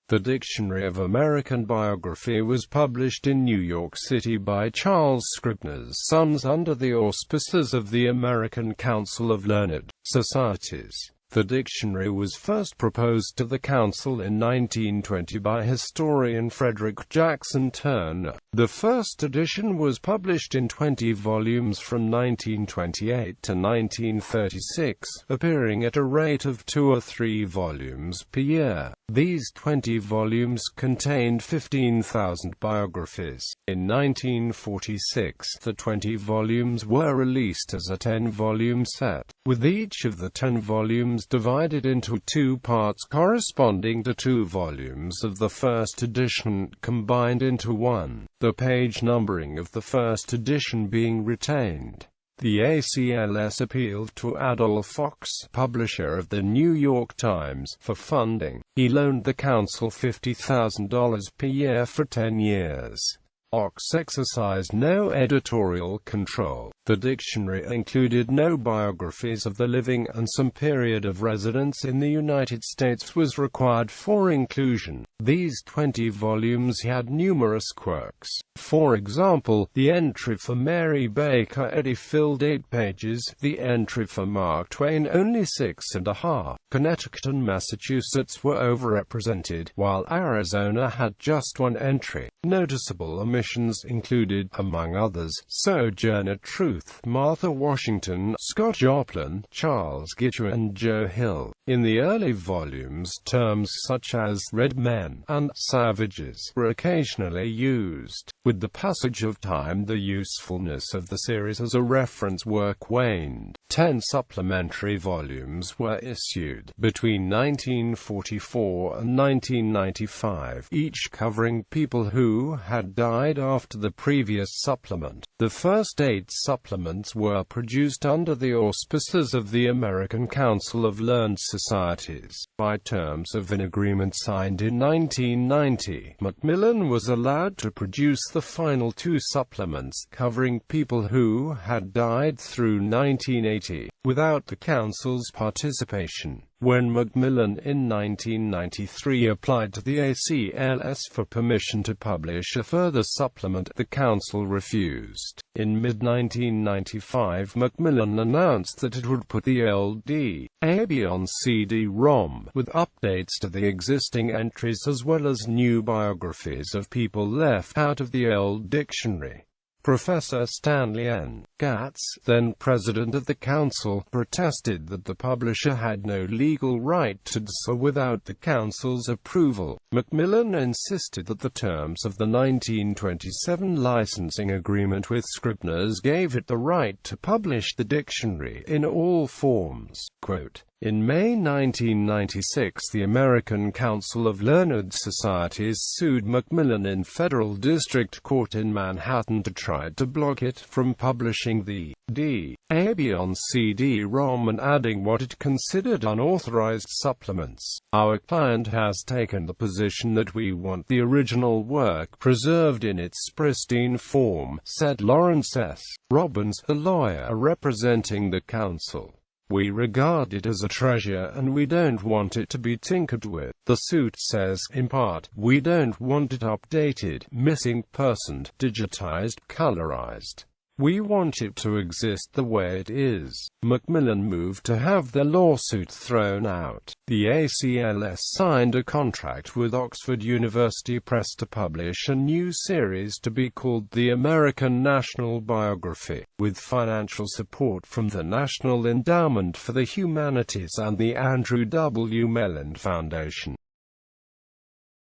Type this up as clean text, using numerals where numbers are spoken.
The Dictionary of American Biography was published in New York City by Charles Scribner's Sons under the auspices of the American Council of Learned Societies. The dictionary was first proposed to the Council in 1920 by historian Frederick Jackson Turner. The first edition was published in 20 volumes from 1928 to 1936, appearing at a rate of 2 or 3 volumes per year. These 20 volumes contained 15,000 biographies. In 1946, the 20 volumes were released as a 10-volume set, with each of the 10 volumes divided into 2 parts corresponding to 2 volumes of the first edition, combined into one, the page numbering of the first edition being retained. The ACLS appealed to Adolph Fox, publisher of the New York Times, for funding. He loaned the Council $50,000 per year for 10 years. Fox exercised no editorial control. The dictionary included no biographies of the living, and some period of residence in the United States was required for inclusion. These 20 volumes had numerous quirks. For example, the entry for Mary Baker Eddy filled 8 pages, the entry for Mark Twain only 6.5. Connecticut and Massachusetts were overrepresented, while Arizona had just 1 entry. Noticeable omissions included, among others, Sojourner Truth, Martha Washington, Scott Joplin, Charles Gitcher, and Joe Hill. In the early volumes, terms such as red men and savages were occasionally used. With the passage of time, the usefulness of the series as a reference work waned. 10 supplementary volumes were issued between 1944 and 1995, each covering people who had died after the previous supplement. The first 8 supplements were produced under the auspices of the American Council of Learned Societies, by terms of an agreement signed in 1990. Macmillan was allowed to produce the final 2 supplements, covering people who had died through 1980, without the Council's participation. When Macmillan in 1993 applied to the ACLS for permission to publish a further supplement, the Council refused. In mid-1995, Macmillan announced that it would put the year.These on CD-ROM, with updates to the existing entries as well as new biographies of people left out of the year dictionary. Professor Stanley N. Gatz, then president of the Council, protested that the publisher had no legal right to do so without the Council's approval. Macmillan insisted that the terms of the 1927 licensing agreement with Scribner's gave it the right to publish the dictionary in all forms. Quote, in May 1996, the American Council of Learned Societies sued Macmillan in federal district court in Manhattan to try to block it from publishing the year.These on CD-ROM and adding what it considered unauthorized supplements. Our client has taken the position that we want the original work preserved in its pristine form, said Lawrence S. Robbins, the lawyer representing the Council. We regard it as a treasure and we don't want it to be tinkered with. The suit says, in part, we don't want it updated, missing, personed, digitized, colorized. We want it to exist the way it is. Macmillan moved to have their lawsuit thrown out. The ACLS signed a contract with Oxford University Press to publish a new series to be called the American National Biography, with financial support from the National Endowment for the Humanities and the Andrew W. Mellon Foundation.